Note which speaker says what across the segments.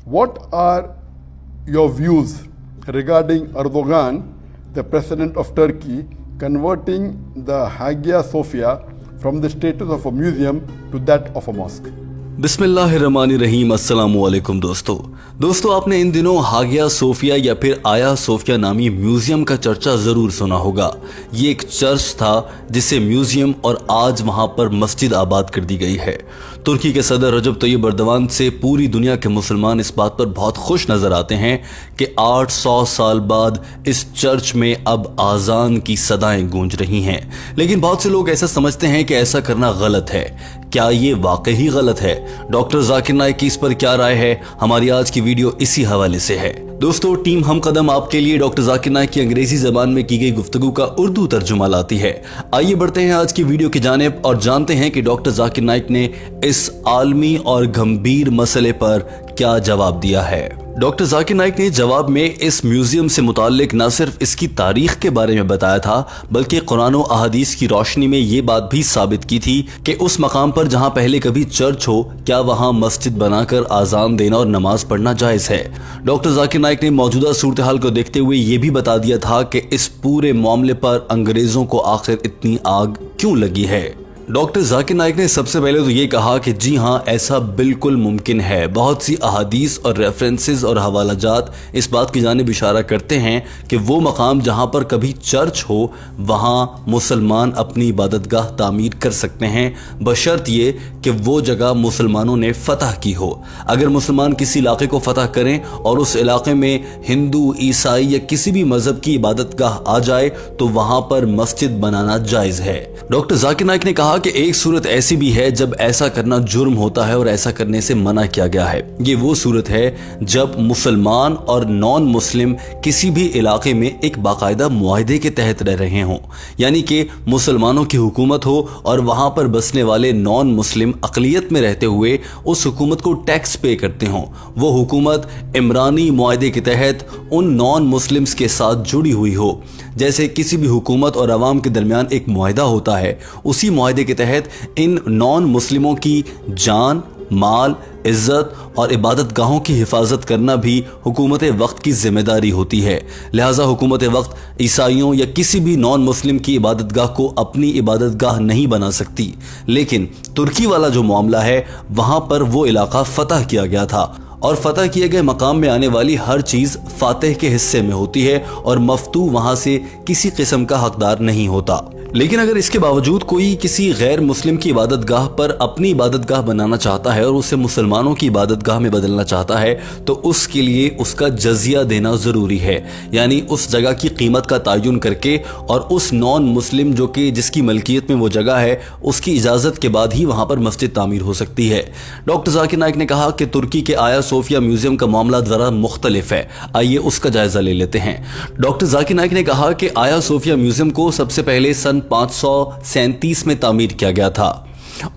Speaker 1: What are your views regarding Erdogan, the president of Turkey, converting the Hagia Sophia from the status of a museum to that of a mosque?
Speaker 2: बिस्मिल्लाहिर्रहमानिर्रहीम। अस्सलामु अलैकुम दोस्तों आपने इन दिनों Hagia Sophia या फिर आया सोफिया नामी म्यूजियम का चर्चा जरूर सुना होगा। ये एक चर्च था जिसे म्यूजियम और आज वहां पर मस्जिद आबाद कर दी गई है। तुर्की के सदर रजब तैयब अर्दवान से पूरी दुनिया के मुसलमान इस बात पर बहुत खुश नजर आते हैं कि 800 साल बाद इस चर्च में अब आजान की सदाएं गूंज रही हैं। लेकिन बहुत से लोग ऐसा समझते हैं कि ऐसा करना गलत है। क्या ये वाकई गलत है? डॉक्टर जाकिर नाइक की इस पर क्या राय है? हमारी आज की वीडियो इसी हवाले से है। दोस्तों टीम हम कदम आपके लिए डॉक्टर जाकिर नाइक की अंग्रेजी जबान में की गई गुफ्तगू का उर्दू तर्जुमा लाती है। आइए बढ़ते हैं आज की वीडियो की जानिब और जानते हैं कि डॉक्टर जाकिर नाइक ने इस आलमी और गंभीर मसले पर क्या जवाब दिया है। डॉक्टर जाकिर नाइक ने जवाब में इस म्यूजियम से मुताल्लिक न सिर्फ इसकी तारीख के बारे में बताया था बल्कि कुरान और अहादीस की रोशनी में ये बात भी साबित की थी कि उस मकाम पर जहां पहले कभी चर्च हो क्या वहां मस्जिद बनाकर आजान देना और नमाज पढ़ना जायज है। डॉक्टर जाकिर नाइक ने मौजूदा सूरत हाल को देखते हुए ये भी बता दिया था कि इस पूरे मामले पर अंग्रेजों को आखिर इतनी आग क्यों लगी है। डॉक्टर जाकिर नाइक ने सबसे पहले तो ये कहा कि जी हाँ ऐसा बिल्कुल मुमकिन है। बहुत सी अहादीस और रेफरेंसेस और हवालाजात इस बात की जानिब इशारा करते हैं कि वो मकाम जहाँ पर कभी चर्च हो वहाँ मुसलमान अपनी इबादतगाह तामीर कर सकते हैं बशर्त ये कि वो जगह मुसलमानों ने फतह की हो। अगर मुसलमान किसी इलाके को फतह करें और उस इलाके में हिंदू ईसाई या किसी भी मजहब की इबादतगाह आ जाए तो वहाँ पर मस्जिद बनाना जायज़ है। डॉक्टर जाकिर नाइक ने कहा कि एक सूरत ऐसी भी है जब ऐसा करना जुर्म होता है और ऐसा करने से मना किया गया है। ये वो सूरत है जब मुसलमान और नॉन मुस्लिम किसी भी इलाके में एक बाकायदा मुआहदे के तहत रह रहे हों, यानी कि मुसलमानों की हुकूमत हो और वहां पर बसने वाले नॉन मुस्लिम अक़लियत में रहते हुए उस हुकूमत को टैक्स पे करते हों। वो हुकूमत इमरानी मुआहदे के तहत उन नॉन मुस्लिम्स के साथ जुड़ी हुई हो। जैसे किसी भी हुकूमत और अवाम के दरमियान एक मुआहदा होता है, उसी मुआहदे के तहत इन नॉन मुस्लिमों की जान, माल, इज्जत और इबादत गाहों की हिफाजत करना भी हुकूमत वक्त की जिम्मेदारी होती है। लिहाजा हुकूमत वक्त ईसाइयों या किसी भी नॉन मुस्लिम की इबादत गाह को अपनी इबादत गाह नहीं बना सकती। लेकिन तुर्की वाला जो मामला है वहाँ पर वो इलाका फतह किया गया था और फतह किए गए मकाम में आने वाली हर चीज़ फातिह के हिस्से में होती है और मफ्तू वहाँ से किसी किस्म का हकदार नहीं होता। लेकिन अगर इसके बावजूद कोई किसी गैर मुस्लिम की इबादत गाह पर अपनी इबादत गाह बनाना चाहता है और उसे मुसलमानों की इबादत गाह में बदलना चाहता है तो उसके लिए उसका जजिया देना ज़रूरी है, यानी उस जगह की कीमत का तयन करके और उस नॉन मुस्लिम जो कि जिसकी मलकियत में वो जगह है उसकी इजाज़त के बाद ही वहाँ पर मस्जिद तामीर हो सकती है। डॉक्टर जाकिर नाइक ने कहा कि तुर्की के आया सोफिया म्यूजियम का मामला ज़रा मुख्तलिफ है। आइए उसका जायज़ा ले लेते हैं। डॉक्टर जाकिर नाइक ने कहा कि आया सोफिया म्यूजियम को सबसे पहले सन 537 में तामीर किया गया था।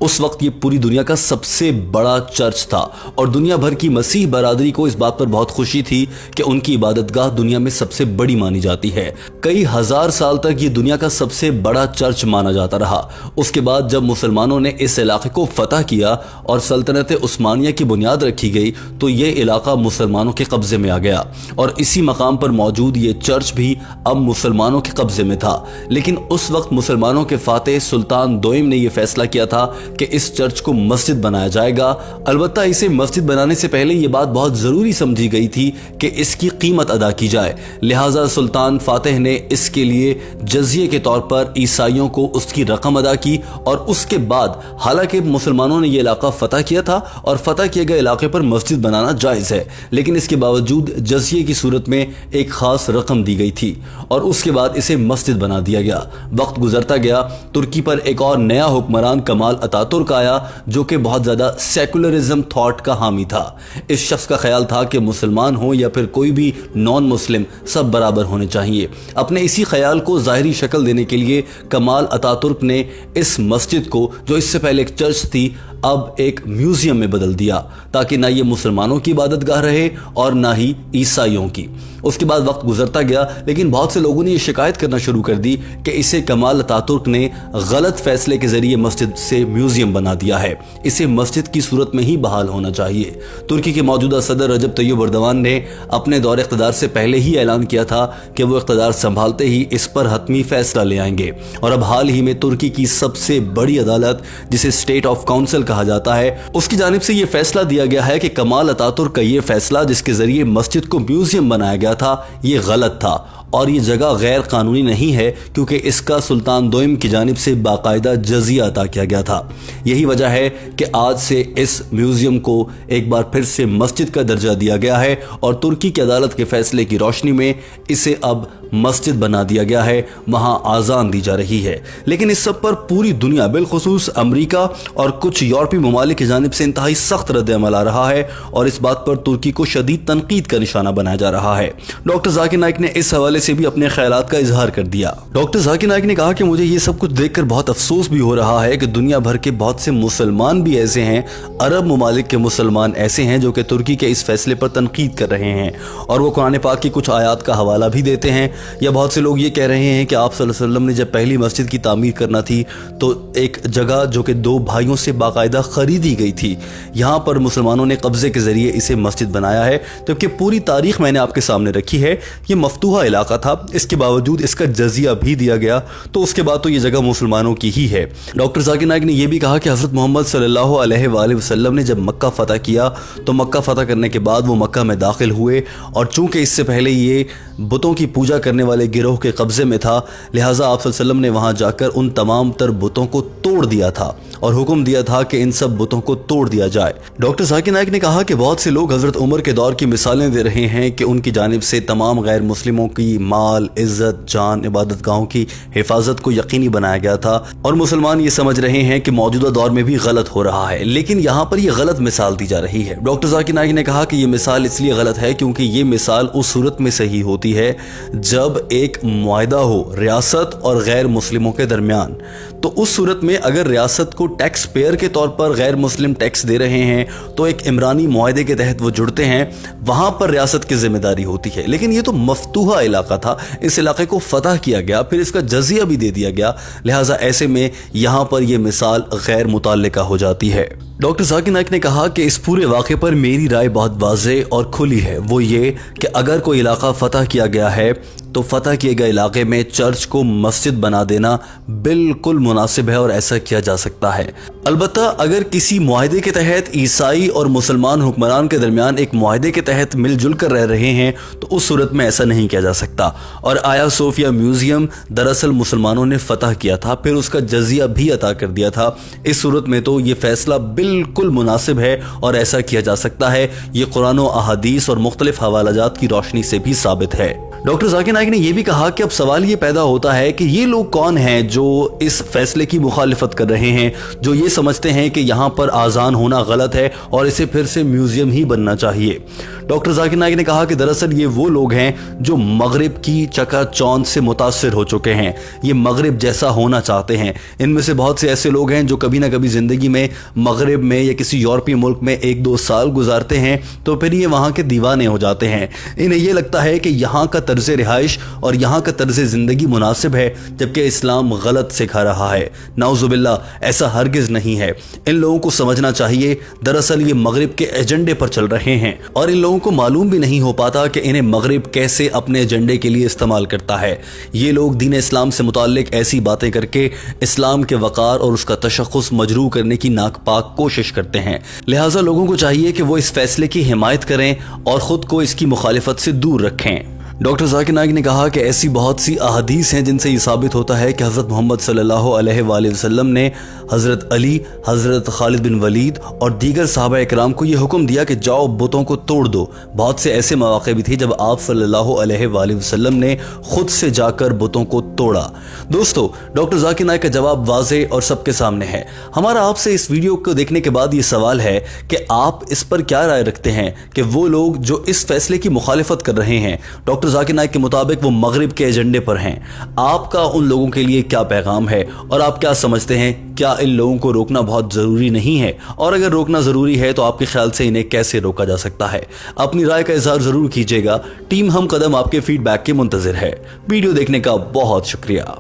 Speaker 2: उस वक्त ये पूरी दुनिया का सबसे बड़ा चर्च था और दुनिया भर की मसीह बरादरी को इस बात पर बहुत खुशी थी कि उनकी इबादतगाह दुनिया में सबसे बड़ी मानी जाती है। कई हजार साल तक ये दुनिया का सबसे बड़ा चर्च माना जाता रहा। उसके बाद जब मुसलमानों ने इस इलाके को फतह किया और सल्तनत उस्मानिया की बुनियाद रखी गई तो ये इलाका मुसलमानों के कब्जे में आ गया और इसी मकाम पर मौजूद ये चर्च भी अब मुसलमानों के कब्जे में था। लेकिन उस वक्त मुसलमानों के फातेह सुल्तान दोइम ने यह फैसला किया था कि इस चर्च को मस्जिद बनाया जाएगा। अलबत्ता इसे मस्जिद बनाने से पहले यह बात बहुत जरूरी समझी गई थी कि इसकी कीमत अदा की जाए। लिहाजा सुल्तान फातिह ने इसके लिए जजिए के तौर पर ईसाइयों को उसकी रकम अदा की और उसके बाद हालांकि मुसलमानों ने यह इलाका फतह किया था और फतह किए गए इलाके पर मस्जिद बनाना जायज है, लेकिन इसके बावजूद जजिए की सूरत में एक खास रकम दी गई थी और उसके बाद इसे मस्जिद बना दिया गया। वक्त गुजरता गया, तुर्की पर एक और नया हुक्मरान कमाल अतातुर्क आया जो कि बहुत ज्यादा सेकुलरिज्म थॉट का हामी था। इस शख्स का ख्याल था कि मुसलमान हो या फिर कोई भी नॉन मुस्लिम सब बराबर होने चाहिए। अपने इसी ख्याल को ज़ाहिरी शक्ल देने के लिए कमाल अतातुर्क ने इस मस्जिद को जो इससे पहले एक चर्च थी अब एक म्यूजियम में बदल दिया, ताकि ना ये मुसलमानों की इबादत गाह रहे और ना ही ईसाइयों की। उसके बाद वक्त गुजरता गया, लेकिन बहुत से लोगों ने ये शिकायत करना शुरू कर दी कि इसे कमाल अतातुर्क ने गलत फैसले के जरिए मस्जिद से म्यूजियम बना दिया है, इसे मस्जिद की सूरत में ही बहाल होना चाहिए। तुर्की के मौजूदा सदर रजब तय्यब एर्दोगान ने अपने दौरे इख्तिदार से पहले ही ऐलान किया था कि वो इख्तिदार संभालते ही इस पर हतमी फैसला ले आएंगे, और अब हाल ही में तुर्की की सबसे बड़ी अदालत, जिसे स्टेट ऑफ काउंसिल कहा जाता है, उसकी जानिब से ये फैसला दिया गया है कि कमाल अतातुर्क का ये फैसला, जिसके जरिए मस्जिद को म्यूजियम बनाया गया था, ये गलत था और ये जगह गैर कानूनी नहीं है, क्योंकि इसका सुल्तान दोइम की जानिब से बाकायदा जजिया अता किया गया था। यही वजह है कि आज से इस म्यूजियम को एक बार फिर से मस्जिद का दर्जा दिया गया है और तुर्की की अदालत के फैसले की रोशनी में इसे अब मस्जिद बना दिया गया है, वहां आज़ान दी जा रही है। लेकिन इस सब पर पूरी दुनिया, बिलखुसूस अमरीका और कुछ यूरोपीय ममालिक की जानिब से इंतहाई सख्त रद्द-ए-अमल आ रहा है और इस बात पर तुर्की को शदीद तनकीद का निशाना बनाया जा रहा है। डॉक्टर जाकिर नाइक ने इस हवाले से भी अपने ख्यालात का इजहार कर दिया। डॉक्टर जाकिर नाइक ने कहा कि मुझे ये सब कुछ देखकर बहुत अफसोस भी हो रहा है कि दुनिया भर के बहुत से मुसलमान भी ऐसे हैं, अरब ममालिक के मुसलमान ऐसे हैं जो कि तुर्की के इस फैसले पर तनकीद कर रहे हैं और वो कुरान पाक की कुछ आयात का हवाला भी देते हैं, या बहुत से लोग ये कह रहे हैं कि आप सल्लल्लाहु अलैहि वसल्लम ने जब पहली मस्जिद की तामीर करना थी तो एक जगह जो कि दो भाइयों से बाकायदा खरीदी गई थी, यहाँ पर मुसलमानों ने कब्जे के जरिए इसे मस्जिद बनाया है, जबकि पूरी तारीख मैंने आपके सामने रखी है। ये मफतूहा इलाका था, इसके बावजूद इसका जजिया भी दिया गया, तो उसके बाद तो ये जगह मुसलमानों की ही है। डॉक्टर जाकिर नाइक ने यह भी कहा कि हज़रत मोहम्मद सल्लल्लाहु अलैहि वसल्लम ने जब मक्का फतह किया तो मक्का फतह करने के बाद वो मक्का में दाखिल हुए, और चूंकि इससे पहले ये बुतों की पूजा करने वाले गिरोह के कब्जे में था, लिहाजा आप सल्लल्लाहु अलैहि वसल्लम ने वहां जाकर उन तमाम तर बुतों को तोड़ दिया था और हुक्म दिया था कि इन सब बुतों को तोड़ दिया जाए। डॉक्टर जाकिर नाइक ने कहा कि बहुत से लोग हजरत उमर के दौर की मिसालें दे रहे हैं कि उनकी जानिब से तमाम गैर मुस्लिमों की माल, इज्जत, जान, इबादत गाहों की हिफाजत को यकीनी बनाया गया था, और मुसलमान ये समझ रहे हैं कि मौजूदा दौर में भी गलत हो रहा है, लेकिन यहाँ पर यह गलत मिसाल दी जा रही है। डॉक्टर जाकिर नाइक ने कहा कि ये मिसाल इसलिए गलत है क्योंकि ये मिसाल उस सूरत में सही होती है जब एक मुआहदा हो रियासत और गैर मुस्लिमों के दरमियान, तो उस सूरत में अगर रियासत को टैक्स पेयर के तौर पर गैर मुस्लिम टैक्स दे रहे हैं तो एक इमरानी मुआहदे के तहत वो जुड़ते हैं, वहां पर रियासत की जिम्मेदारी होती है। लेकिन ये तो मफतूहा इलाका था, इस इलाके को फतह किया गया, फिर इसका जजिया भी दे दिया गया, लिहाजा ऐसे में यहां पर यह मिसाल गैर मुताल्लिका हो जाती है। डॉक्टर जाकिर नाइक ने कहा कि इस पूरे वाक़े पर मेरी राय बहुत वाज़ेह और खुली है, वो ये कि अगर कोई इलाका फतह किया गया है तो फतह किए गए इलाके में चर्च को मस्जिद बना देना बिल्कुल मुनासिब है और ऐसा किया जा सकता है। अलबत्ता अगर किसी मुआहदे के तहत ईसाई और मुसलमान हुक्मरान के दरमियान एक मुआहदे के तहत मिलजुल कर रह रहे हैं तो उस सूरत में ऐसा नहीं किया जा सकता। और आया सोफिया म्यूजियम दरअसल मुसलमानों ने फतह किया था, फिर उसका जजिया भी अता कर दिया था। इस सूरत में तो ये फैसला बिल्कुल मुनासिब है और ऐसा किया जा सकता है। ये कुरान और अहादीस और मुख्तलिफ हवालाजात की रोशनी से भी साबित है। डॉक्टर जाकिर नाइक ने यह भी कहा कि अब सवाल ये पैदा होता है कि ये लोग कौन हैं जो इस फैसले की मुखालिफत कर रहे हैं, जो ये समझते हैं कि यहाँ पर आज़ान होना गलत है और इसे फिर से म्यूजियम ही बनना चाहिए। डॉक्टर जाकिर नाइक ने कहा कि दरअसल ये वो लोग हैं जो मगरिब की चकाचौंध से मुतासिर हो चुके हैं, ये मगरिब जैसा होना चाहते हैं। इनमें से बहुत से ऐसे लोग हैं जो कभी ना कभी ज़िंदगी में मगरिब में या किसी यूरोपीय मुल्क में 1-2 साल गुजारते हैं तो फिर ये वहाँ के दीवाने हो जाते हैं। इन्हें ये लगता है कि यहाँ का तर्ज़ रिहाइश और यहाँ का तर्ज़ ज़िंदगी मुनासिब है, जबकि इस्लाम गलत सिखा रहा है। नाउज़ुबिल्लाह, ऐसा हरगिज़ नहीं है। इन लोगों को समझना चाहिए दरअसल ये मगरिब के एजेंडे पर चल रहे हैं और इन लोगों को मालूम भी नहीं हो पाता कि इन्हें मगरिब कैसे अपने एजेंडे के लिए इस्तेमाल करता है। ये लोग दीन इस्लाम से मुताल्लिक ऐसी बातें करके इस्लाम के वक़ार और उसका तशख़्ख़ुस मजरू करने की नाकपाक कोशिश करते हैं। लिहाजा लोगों को चाहिए कि वो इस फैसले की हिमायत करें और ख़ुद को इसकी मुखालिफत से दूर रखें। डॉक्टर जाकिर नाइक ने कहा कि ऐसी बहुत सी अहादीस हैं जिनसे ये साबित होता है कि हज़रत मोहम्मद सल्लल्लाहु अलैहि वसल्लम ने हज़रत अली, हज़रत खालिद बिन वलीद और दीगर सहाबा इकराम को ये हुक्म दिया कि जाओ बुतों को तोड़ दो। बहुत से ऐसे मौक़े भी थे जब आप सल्लल्लाहु अलैहि वसल्लम ने खुद से जाकर बुतों को तोड़ा। दोस्तों, डॉक्टर जाकिर नाइक का जवाब वाज़ेह और सबके सामने है। हमारा आपसे इस वीडियो को देखने के बाद ये सवाल है कि आप इस पर क्या राय रखते हैं कि वो लोग जो इस फैसले की मुखालिफत कर रहे हैं, डॉक्टर डॉक्टर जाकिर नाइक के मुताबिक वो मगरिब के एजेंडे पर हैं। आपका उन लोगों के लिए क्या पैगाम है और आप क्या समझते हैं, क्या इन लोगों को रोकना बहुत जरूरी नहीं है, और अगर रोकना जरूरी है तो आपके ख्याल से इन्हें कैसे रोका जा सकता है? अपनी राय का इजहार जरूर कीजिएगा। टीम हम कदम आपके फीडबैक के मुंतजिर है। वीडियो देखने का बहुत शुक्रिया।